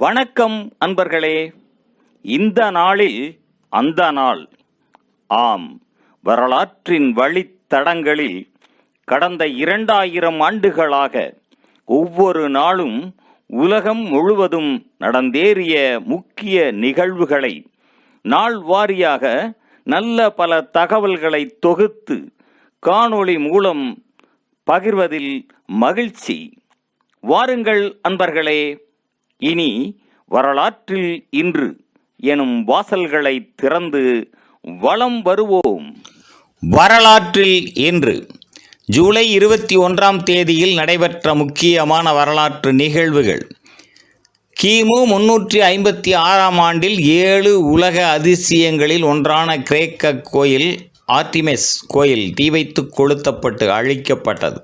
வணக்கம் அன்பர்களே. இந்த நாளில் அந்த நாள். ஆம், வரலாற்றின் வழித்தடங்களில் கடந்த 2000 ஆண்டுகளாக ஒவ்வொரு நாளும் உலகம் முழுவதும் நடந்தேறிய முக்கிய நிகழ்வுகளை நாள் வாரியாக நல்ல பல தகவல்களை தொகுத்து காணொளி மூலம் பகிர்வதில் மகிழ்ச்சி. வாருங்கள் அன்பர்களே, இனி வரலாற்றில் இன்று எனும் வாசல்களை திறந்து வலம் வருவோம். வரலாற்றில் இன்று ஜூலை 21ஆம் தேதியில் நடைபெற்ற முக்கியமான வரலாற்று நிகழ்வுகள். கிமு 356ஆம் ஆண்டில் 7 உலக அதிசயங்களில் ஒன்றான கிரேக்க கோயில் ஆர்டிமெஸ் கோயில் தீ வைத்து கொளுத்தப்பட்டு அழிக்கப்பட்டது.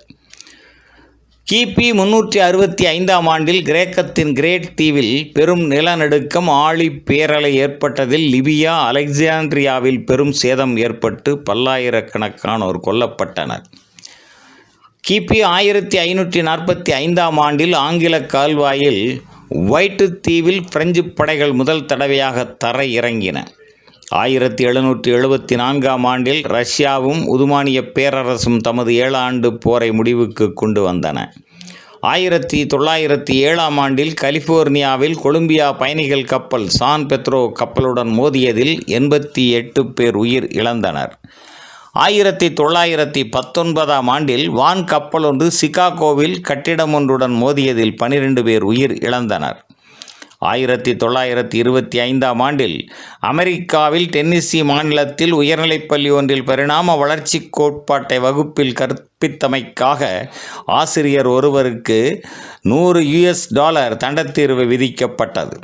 கிபி 365ஆம் ஆண்டில் கிரேக்கத்தின் கிரேட் தீவில் பெரும் நிலநடுக்கம் ஆழி பேரலை ஏற்பட்டதில் லிபியா அலெக்சாண்ட்ரியாவில் பெரும் சேதம் ஏற்பட்டு பல்லாயிரக்கணக்கானோர் கொல்லப்பட்டனர். கிபி 1545ஆம் ஆண்டில் ஆங்கில கால்வாயில் ஒயிட்டு தீவில் பிரெஞ்சு படைகள் முதல் தடவையாக தரை இறங்கின. 1774ஆம் ஆண்டில் ரஷ்யாவும் உதுமானிய பேரரசும் தமது 7 ஆண்டு போரை முடிவுக்கு கொண்டு வந்தன. 1907ஆம் ஆண்டில் கலிபோர்னியாவில் கொலம்பியா பயணிகள் கப்பல் சான் பெத்ரோ கப்பலுடன் மோதியதில் 88 பேர் உயிர் இழந்தனர். 1919ஆம் ஆண்டில் வான் கப்பல் ஒன்று சிகாகோவில் கட்டிடம் ஒன்றுடன் மோதியதில் 12 பேர் உயிர் இழந்தனர். 1925ஆம் ஆண்டில் அமெரிக்காவில் டென்னெசி மாநிலத்தில் உயர்நிலைப்பள்ளி ஒன்றில் பரிணாம வளர்ச்சி கோட்பாட்டை வகுப்பில் கற்பித்தமைக்காக ஆசிரியர் ஒருவருக்கு $100 தண்டத்தீர்வு விதிக்கப்பட்டது.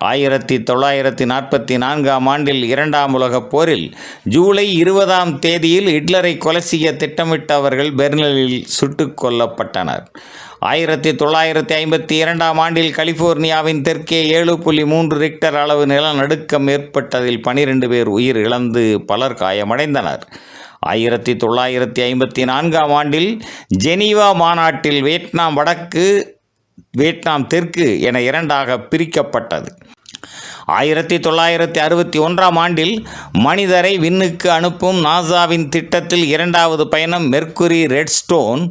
1944ஆம் ஆண்டில் 2ஆம் உலகப் போரில் ஜூலை 20ஆம் தேதியில் ஹிட்லரை கொலை செய்ய திட்டமிட்டவர்கள் பெர்லினில் சுட்டுக் கொல்லப்பட்டனர். 1952ஆம் ஆண்டில் கலிபோர்னியாவின் தெற்கே 7.3 ரிக்டர் அளவு நிலநடுக்கம் ஏற்பட்டதில் 12 பேர் உயிர் இழந்து பலர் காயமடைந்தனர். 1954ஆம் ஆண்டில் ஜெனீவா மாநாட்டில் வியட்நாம் வடக்கு வியட்நாம் தெற்கு என 2ஆக பிரிக்கப்பட்டது. 1961ஆம் ஆண்டில் மனிதரை விண்ணுக்கு அனுப்பும் நாசாவின் திட்டத்தில் 2வது பயணம் மெர்க்குரி ரெட்ஸ்டோன்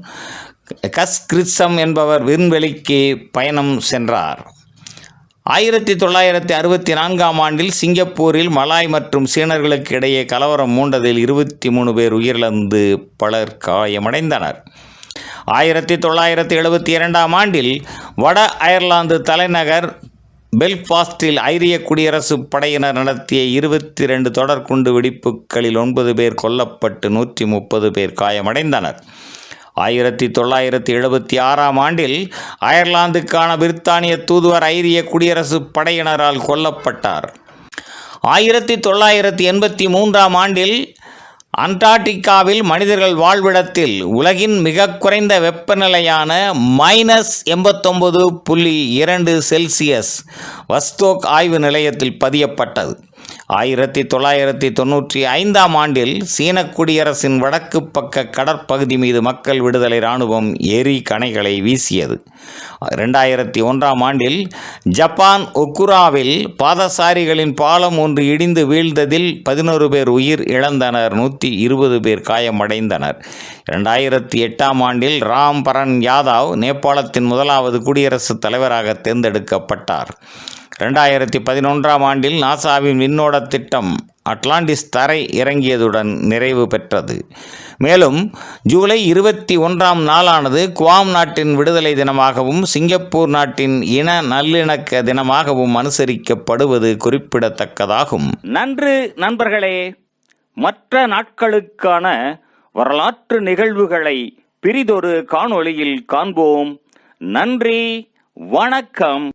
கஸ் கிறிட்சம் என்பவர் விண்வெளிக்கு பயணம் சென்றார். 1964ஆம் ஆண்டில் சிங்கப்பூரில் மலாய் மற்றும் சீனர்களுக்கு இடையே கலவரம் மூண்டதில் 23 பேர் உயிரிழந்து பலர் காயமடைந்தனர். 1972ஆம் ஆண்டில் வட அயர்லாந்து தலைநகர் பெல்ஃபாஸ்டில் ஐரிய குடியரசு படையினர் நடத்திய 22 தொடர்குண்டு வெடிப்புகளில் 9 பேர் கொல்லப்பட்டு 130 பேர் காயமடைந்தனர். 1976ஆம் ஆண்டில் அயர்லாந்துக்கான பிரித்தானிய தூதுவர் ஐரிய குடியரசு படையினரால் கொல்லப்பட்டார். 1983ஆம் ஆண்டில் அண்டார்டிகாவில் மனிதர்கள் வாழ்விடத்தில் உலகின் மிக குறைந்த வெப்பநிலையான -89.2°C வஸ்தோக் ஆய்வு நிலையத்தில் பதியப்பட்டது. 1995ஆம் ஆண்டில் சீன குடியரசின் வடக்கு பக்க கடற்பகுதி மீது மக்கள் விடுதலை இராணுவம் எரி கணைகளை வீசியது. 2001ஆம் ஆண்டில் ஜப்பான் ஒக்குராவில் பாதசாரிகளின் பாலம் ஒன்று இடிந்து வீழ்ந்ததில் 11 பேர் உயிர் இழந்தனர், 120 பேர் காயமடைந்தனர். 2008ஆம் ஆண்டில் ராம் பரன் யாதவ் நேபாளத்தின் 1வது குடியரசுத் தலைவராக தேர்ந்தெடுக்கப்பட்டார். 2011ஆம் ஆண்டில் நாசாவின் விண்ணோட திட்டம் அட்லாண்டிஸ் தரை இறங்கியதுடன் நிறைவு பெற்றது. மேலும் ஜூலை 21ஆம் நாளானது குவாம் நாட்டின் விடுதலை தினமாகவும் சிங்கப்பூர் நாட்டின் இன நல்லிணக்க தினமாகவும் அனுசரிக்கப்படுவது குறிப்பிடத்தக்கதாகும். நன்று நண்பர்களே. மற்ற நாட்களுக்கான வரலாற்று நிகழ்வுகளை பிரிதொரு காணொளியில் காண்போம். நன்றி, வணக்கம்.